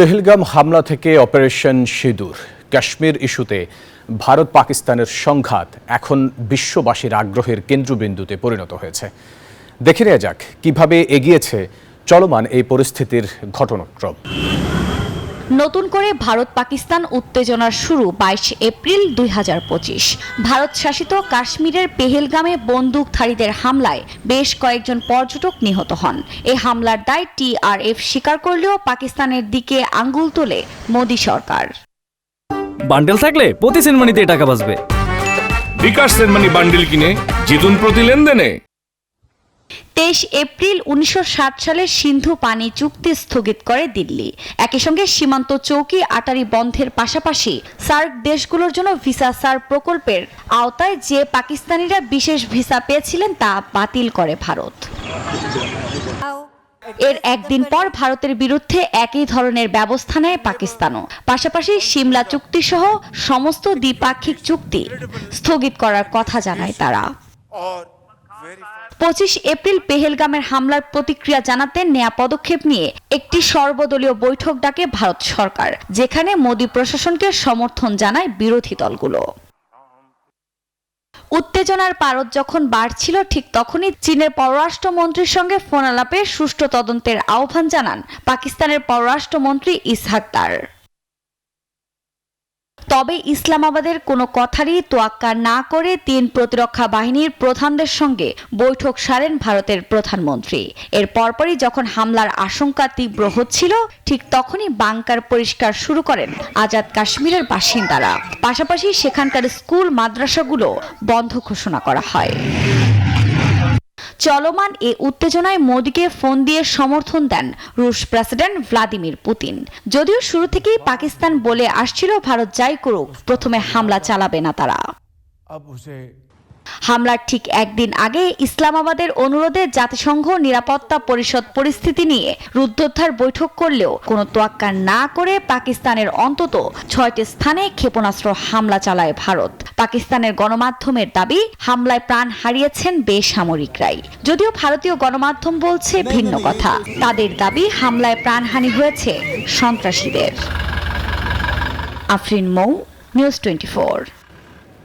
পেহেলগাম হামলা থেকে অপারেশন সিঁদুর, কাশ্মীর ইস্যুতে ভারত পাকিস্তানের সংঘাত এখন বিশ্ববাসীর আগ্রহের কেন্দ্রবিন্দুতে পরিণত হয়েছে। দেখে নেওয়া যাক কিভাবে এগিয়েছে চলমান এই পরিস্থিতির ঘটনাক্রম। নতুন করে ভারত পাকিস্তান উত্তেজনার শুরু 22 এপ্রিল 2025। ভারত শাসিত কাশ্মীরের পেহেলগামে বন্দুকধারীদের হামলায় বেশ কয়েকজন পর্যটক নিহত হন। এই হামলার দায় TRF স্বীকার করলেও পাকিস্তানের দিকে আঙ্গুল তোলে মোদী সরকার। বান্ডেল থাকলে প্রতি সেনমানিতে টাকা বাঁচবে। বিকাশ সেনমানি বান্ডেল কিনে জিতুন প্রতি লেনদেনে। 23 এপ্রিল 1960 সালে সিন্ধু পানি চুক্তি স্থগিত করে দিল্লি। একই সঙ্গে সীমান্ত চৌকি আটারি বন্ধের পাশাপাশি সার্ক দেশগুলোর জন্য ভিসা সার প্রকল্পের আওতায় যে পাকিস্তানিরা বিশেষ ভিসা পেয়েছিলেন তা বাতিল করে ভারত। এর একদিন পর ভারতের বিরুদ্ধে একই ধরনের ব্যবস্থা নেয় পাকিস্তানও। পাশাপাশি সিমলা চুক্তি সহ সমস্ত দ্বিপাক্ষিক চুক্তি স্থগিত করার কথা জানায় তারা। 25 এপ্রিল পেহেলগামের হামলার প্রতিক্রিয়া জানাতে নেয়া পদক্ষেপ নিয়ে একটি সর্বদলীয় বৈঠক ডাকে ভারত সরকার, যেখানে মোদী প্রশাসনকে সমর্থন জানায় বিরোধী দলগুলো। উত্তেজনার পারদ যখন বাড়ছিল ঠিক তখনই চীনের পররাষ্ট্রমন্ত্রীর সঙ্গে ফোন আলাপে সুষ্ঠু তদন্তের আহ্বান জানান পাকিস্তানের পররাষ্ট্রমন্ত্রী ইসহাক দার। তবে ইসলামাবাদের কোনো কথারই তোয়াক্কা না করে 3 প্রতিরক্ষা বাহিনীর প্রধানদের সঙ্গে বৈঠক সারেন ভারতের প্রধানমন্ত্রী। এর পরপরই যখন হামলার আশঙ্কা তীব্র হচ্ছিল ঠিক তখনই বাংকার পরিষ্কার শুরু করেন আজাদ কাশ্মীরের বাসিন্দারা। পাশাপাশি সেখানকার স্কুল মাদ্রাসাগুলো বন্ধ ঘোষণা করা হয়। চলমান এ উত্তেজনায় মোদীকে ফোন দিয়ে সমর্থন দেন রুশ প্রেসিডেন্ট ভ্লাদিমির পুতিন। যদিও শুরু থেকেই পাকিস্তান বলে আসছিল ভারত যাই করুক প্রথমে হামলা চালাবে না তারা। হামলার ঠিক একদিন আগে ইসলামাবাদের অনুরোধে জাতিসংঘ নিরাপত্তা পরিষদ পরিস্থিতি নিয়ে রুদ্ধোদ্ধার বৈঠক করলেও কোনো তোয়াক্কা না করে পাকিস্তানের অন্তত 6টি স্থানে ক্ষেপণাস্ত্র হামলা চালায় ভারত। পাকিস্তানের গণমাধ্যমের দাবি হামলায় প্রাণ হারিয়েছেন বেসামরিকরাই। যদিও ভারতীয় গণমাধ্যম বলছে ভিন্ন কথা। তাদের দাবি হামলায় প্রাণহানি হয়েছে সন্ত্রাসীদের। আফরিন মৌ, নিউজ 24।